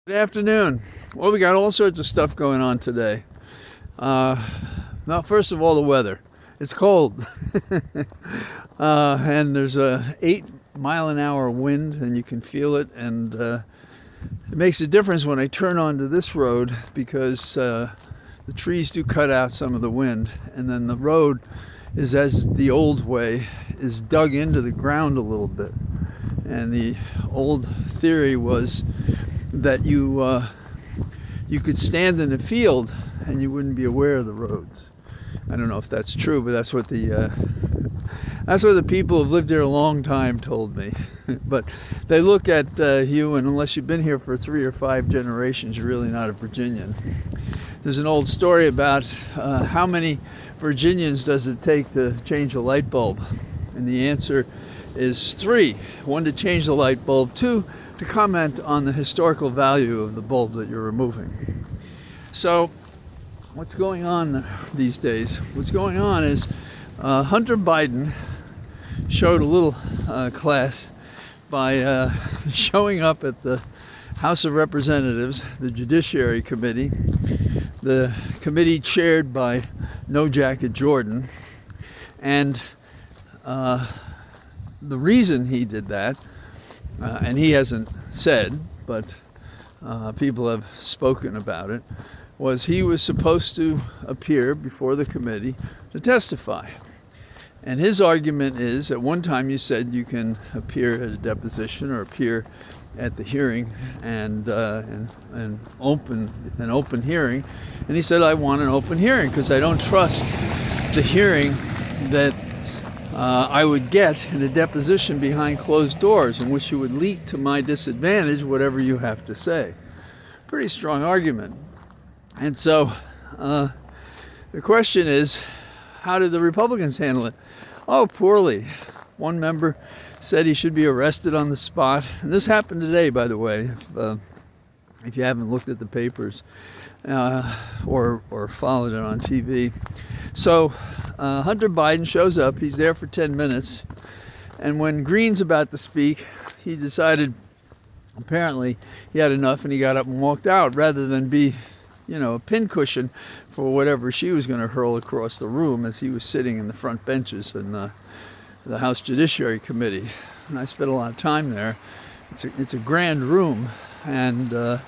Good afternoon. Well, we got all sorts of stuff going on today. Now, first of all, the weather. It's cold. And there's a 8-mile-an-hour wind, and you can feel it. And it makes a difference when I turn onto this road because the trees do cut out some of the wind. And then the road is, as the old way, is dug into the ground a little bit. And the old theory was that you could stand in the field and you wouldn't be aware of the roads. I don't know if that's true, but that's what the people who've lived here a long time told me. But they look at you, and unless you've been here for 3 or 5 generations, you're really not a Virginian. There's an old story about how many Virginians does it take to change a light bulb, and the answer is 3. 1 to change the light bulb, 2 to comment on the historical value of the bulb that you're removing. So what's going on these days? What's going on is Hunter Biden showed a little class by showing up at the House of Representatives, the Judiciary Committee, the committee chaired by No Jacket Jordan. And the reason he did that, and he hasn't said, but people have spoken about it, was he was supposed to appear before the committee to testify. And his argument is, at one time you said you can appear at a deposition or appear at the hearing and open an open hearing. And he said, I want an open hearing because I don't trust the hearing that I would get in a deposition behind closed doors, in which you would leak to my disadvantage whatever you have to say. Pretty strong argument. And so the question is, how did the Republicans handle it? Oh, poorly. One member said he should be arrested on the spot. And this happened today, by the way, if you haven't looked at the papers or followed it on TV. So Hunter Biden shows up. He's there for 10 minutes. And when Greene's about to speak, he decided apparently he had enough and he got up and walked out rather than be, a pincushion for whatever she was going to hurl across the room as he was sitting in the front benches in the House Judiciary Committee. And I spent a lot of time there. It's a grand room, and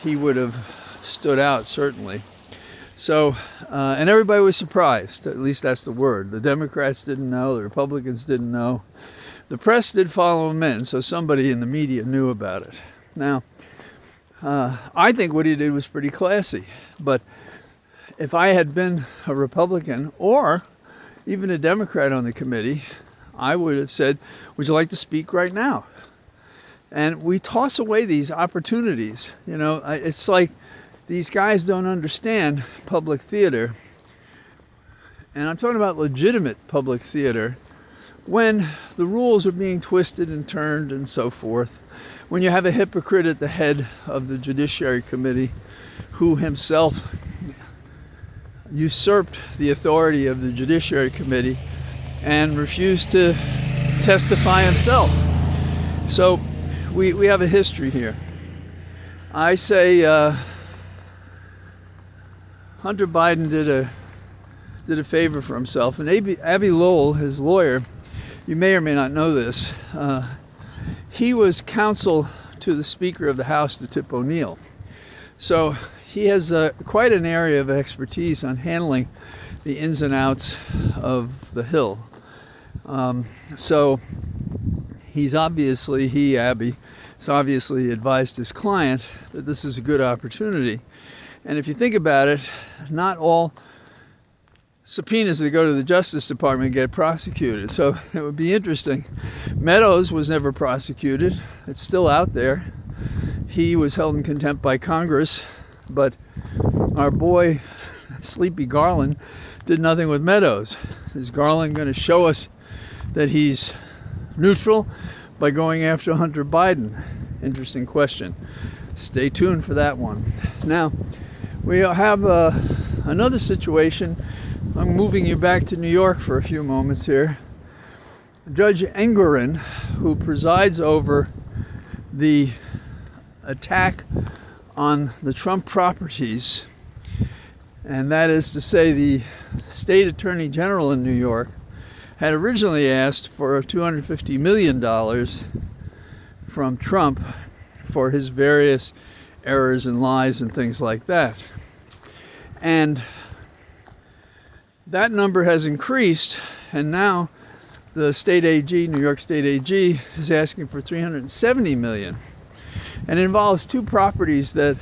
he would have stood out, certainly. So, and everybody was surprised. At least that's the word. The Democrats didn't know. The Republicans didn't know. The press did follow him in, so somebody in the media knew about it. Now, I think what he did was pretty classy. But if I had been a Republican or even a Democrat on the committee, I would have said, would you like to speak right now? And we toss away these opportunities. It's like these guys don't understand public theater. And I'm talking about legitimate public theater when the rules are being twisted and turned and so forth. When you have a hypocrite at the head of the Judiciary Committee who himself usurped the authority of the Judiciary Committee and refused to testify himself. So we have a history here. I say Hunter Biden did a favor for himself. And Abbe Lowell, his lawyer, you may or may not know this, he was counsel to the Speaker of the House, to Tip O'Neill. So he has quite an area of expertise on handling the ins and outs of the Hill. So Abbe, has obviously advised his client that this is a good opportunity. And if you think about it, not all subpoenas that go to the Justice Department get prosecuted. So it would be interesting. Meadows was never prosecuted. It's still out there. He was held in contempt by Congress, but our boy Sleepy Garland did nothing with Meadows. Is Garland going to show us that he's neutral by going after Hunter Biden? Interesting question. Stay tuned for that one. Now, we have another situation. I'm moving you back to New York for a few moments here. Judge Engoron, who presides over the attack on the Trump properties, and that is to say the state attorney general in New York had originally asked for $250 million from Trump for his various errors and lies and things like that. And that number has increased, and now the state AG, New York State AG, is asking for $370 million. And it involves two properties that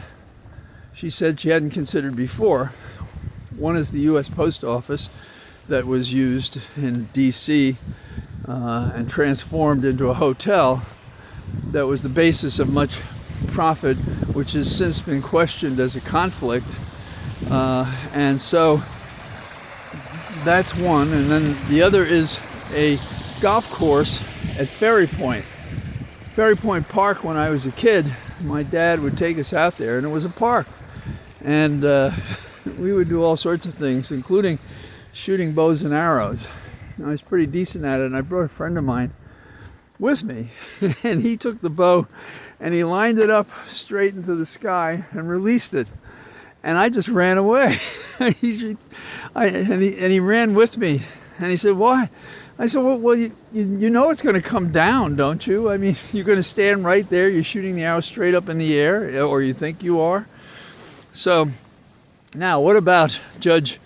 she said she hadn't considered before. One is the U.S. Post Office that was used in D.C. And transformed into a hotel that was the basis of much profit, which has since been questioned as a conflict. And so that's one. And then the other is a golf course at Ferry Point. Ferry Point Park, when I was a kid, my dad would take us out there, and it was a park. And we would do all sorts of things, including shooting bows and arrows. I was pretty decent at it, and I brought a friend of mine with me. And he took the bow, and he lined it up straight into the sky and released it. And I just ran away. And he ran with me. And he said, "Why?" I said, well, you know it's going to come down, don't you? I mean, you're going to stand right there. You're shooting the arrow straight up in the air, or you think you are. So now, what about Judge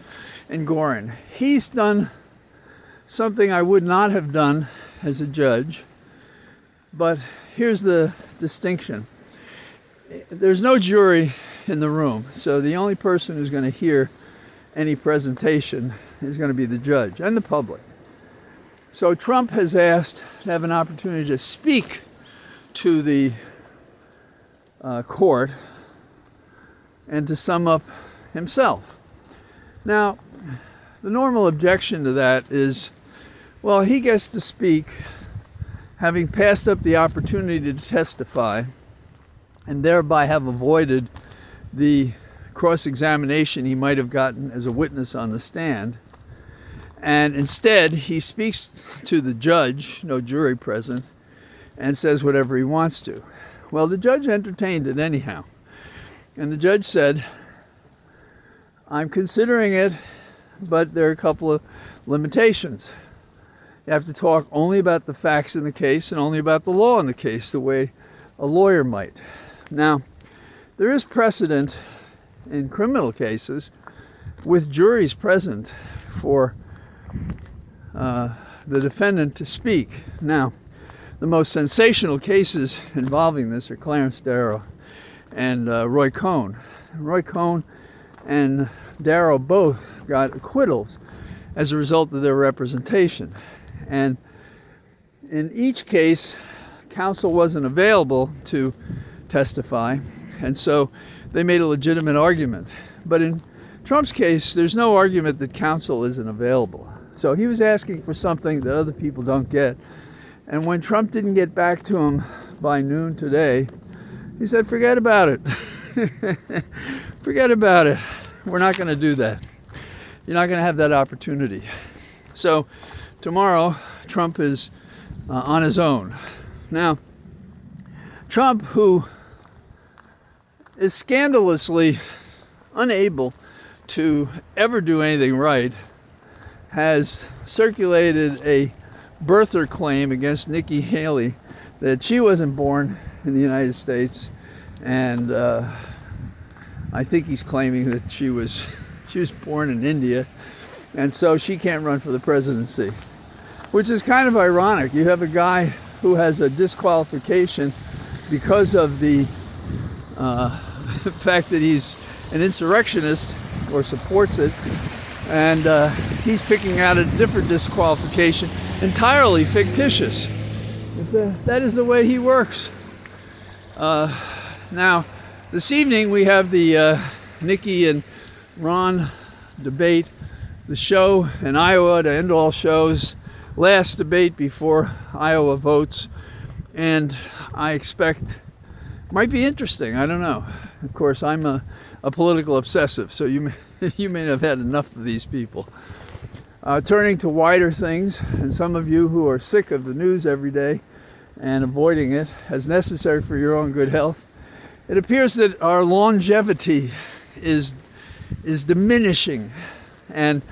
Engoron? He's done something I would not have done as a judge. But here's the distinction. There's no jury in the room. So the only person who's going to hear any presentation is going to be the judge and the public. So Trump has asked to have an opportunity to speak to the court and to sum up himself. Now, the normal objection to that is, well, he gets to speak having passed up the opportunity to testify and thereby have avoided the cross-examination he might have gotten as a witness on the stand. And instead, he speaks to the judge, no jury present, and says whatever he wants to. Well, the judge entertained it anyhow. And the judge said, "I'm considering it, but there are a couple of limitations. You have to talk only about the facts in the case and only about the law in the case, the way a lawyer might." Now, there is precedent in criminal cases with juries present for the defendant to speak. Now, the most sensational cases involving this are Clarence Darrow and Roy Cohn. Roy Cohn and Darrow both got acquittals as a result of their representation. And in each case, counsel wasn't available to testify, and so they made a legitimate argument. But in Trump's case, there's no argument that counsel isn't available. So he was asking for something that other people don't get. And when Trump didn't get back to him by noon today, he said, "Forget about it." Forget about it. We're not going to do that. You're not going to have that opportunity. So tomorrow, Trump is on his own. Now, Trump, who is scandalously unable to ever do anything right, has circulated a birther claim against Nikki Haley that she wasn't born in the United States, and I think he's claiming that she was born in India, and so she can't run for the presidency, which is kind of ironic. You have a guy who has a disqualification because of the fact that he's an insurrectionist or supports it, and he's picking out a different disqualification, entirely fictitious. That is the way he works. Now, this evening we have the Nikki and Ron debate, the show in Iowa to end all shows, last debate before Iowa votes, and I expect might be interesting. I don't know. Of course, I'm a political obsessive, so you may have had enough of these people. Turning to wider things, and some of you who are sick of the news every day and avoiding it as necessary for your own good health, it appears that our longevity is diminishing. And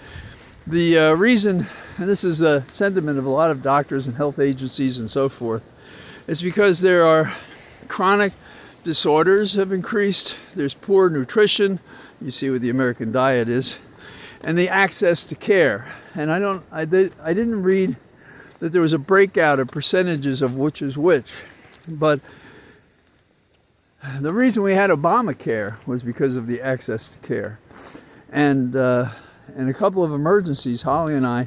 the reason, and this is the sentiment of a lot of doctors and health agencies and so forth, is because there are chronic disorders have increased, there's poor nutrition, you see what the American diet is, and the access to care. And I didn't read that there was a breakout of percentages of which is which, but the reason we had Obamacare was because of the access to care. And in a couple of emergencies, Holly and I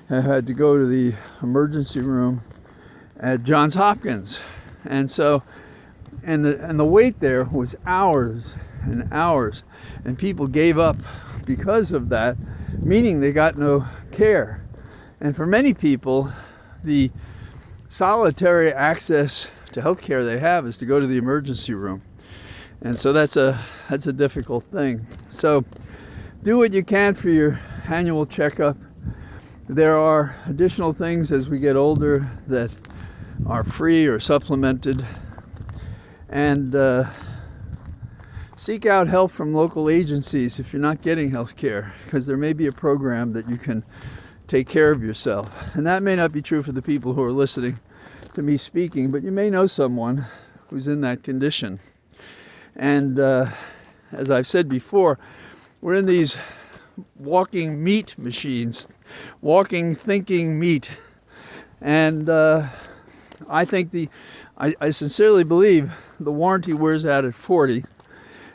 have had to go to the emergency room at Johns Hopkins. And so, and the wait there was hours and hours, and people gave up because of that, meaning they got no care. And for many people, the solitary access to health care they have is to go to the emergency room. And so that's a difficult thing. So do what you can for your annual checkup. There are additional things as we get older that are free or supplemented. And seek out help from local agencies if you're not getting health care, because there may be a program that you can take care of yourself. And that may not be true for the people who are listening to me speaking, but you may know someone who's in that condition. And as I've said before, we're in these walking meat machines, walking thinking meat. And I think I sincerely believe the warranty wears out at 40,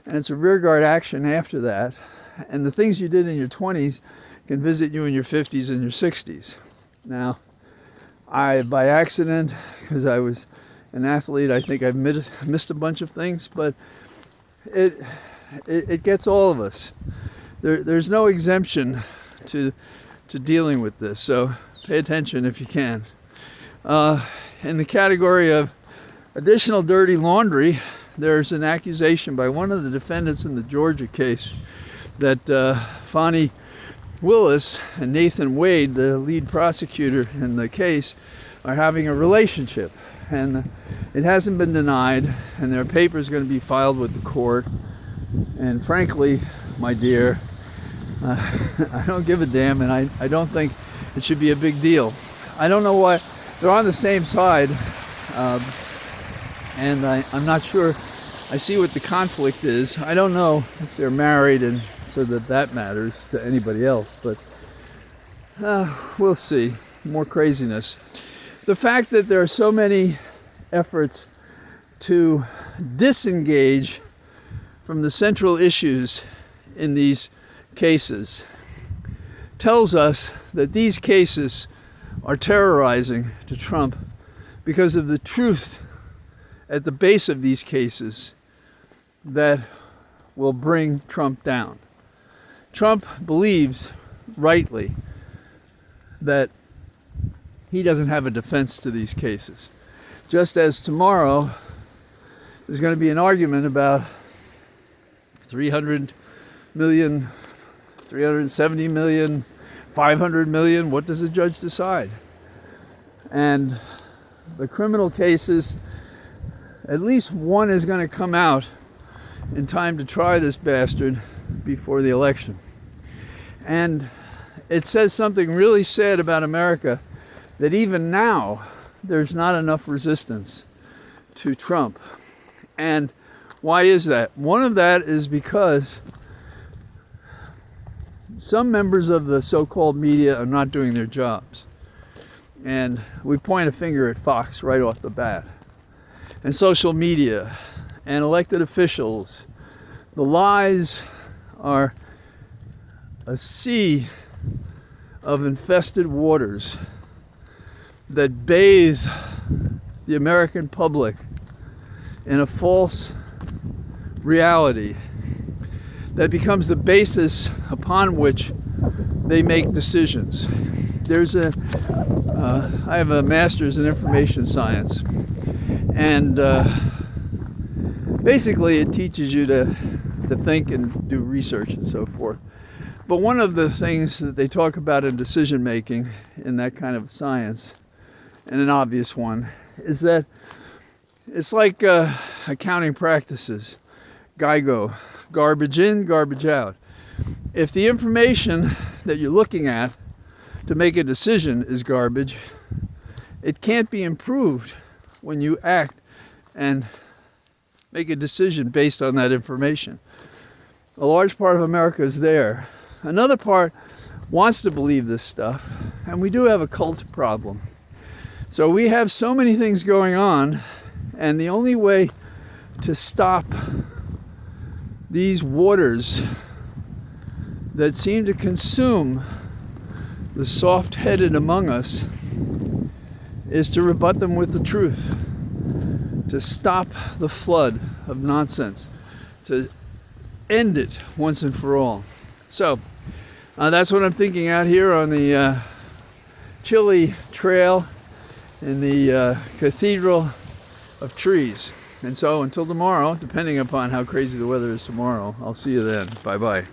and it's a rearguard action after that. And the things you did in your 20s can visit you in your 50s and your 60s. Now, by accident, because I was an athlete, I think I've missed a bunch of things, but it gets all of us. There's no exemption to dealing with this, so pay attention if you can. In the category of additional dirty laundry, there's an accusation by one of the defendants in the Georgia case that Fani Willis and Nathan Wade, the lead prosecutor in the case, are having a relationship. And it hasn't been denied, and their paper is going to be filed with the court. And frankly, my dear, I don't give a damn, and I don't think it should be a big deal. I don't know why. They're on the same side, and I'm not sure. I see what the conflict is. I don't know if they're married, and so that matters to anybody else, but we'll see. More craziness. The fact that there are so many efforts to disengage from the central issues in these cases tells us that these cases are terrorizing to Trump because of the truth at the base of these cases that will bring Trump down. Trump believes, rightly, that he doesn't have a defense to these cases. Just as tomorrow there's going to be an argument about 300 million, 370 million, 500 million, what does the judge decide? And the criminal cases, at least one is going to come out in time to try this bastard before the election. And it says something really sad about America, that even now there's not enough resistance to Trump. And why is that? One of that is because some members of the so-called media are not doing their jobs. And we point a finger at Fox right off the bat. And social media and elected officials. The lies are a sea of infested waters that bathe the American public in a false reality that becomes the basis upon which they make decisions. I have a master's in information science, and basically it teaches you to think and do research and so forth. But one of the things that they talk about in decision making in that kind of science, and an obvious one, is that it's like accounting practices, GIGO, garbage in, garbage out. If the information that you're looking at to make a decision is garbage, it can't be improved when you act and make a decision based on that information. A large part of America is there. Another part wants to believe this stuff, and we do have a cult problem. So we have so many things going on, and the only way to stop these waters that seem to consume the soft-headed among us is to rebut them with the truth, to stop the flood of nonsense, to end it once and for all. So that's what I'm thinking out here on the Chile Trail in the Cathedral of Trees. And so until tomorrow, depending upon how crazy the weather is tomorrow, I'll see you then. Bye-bye.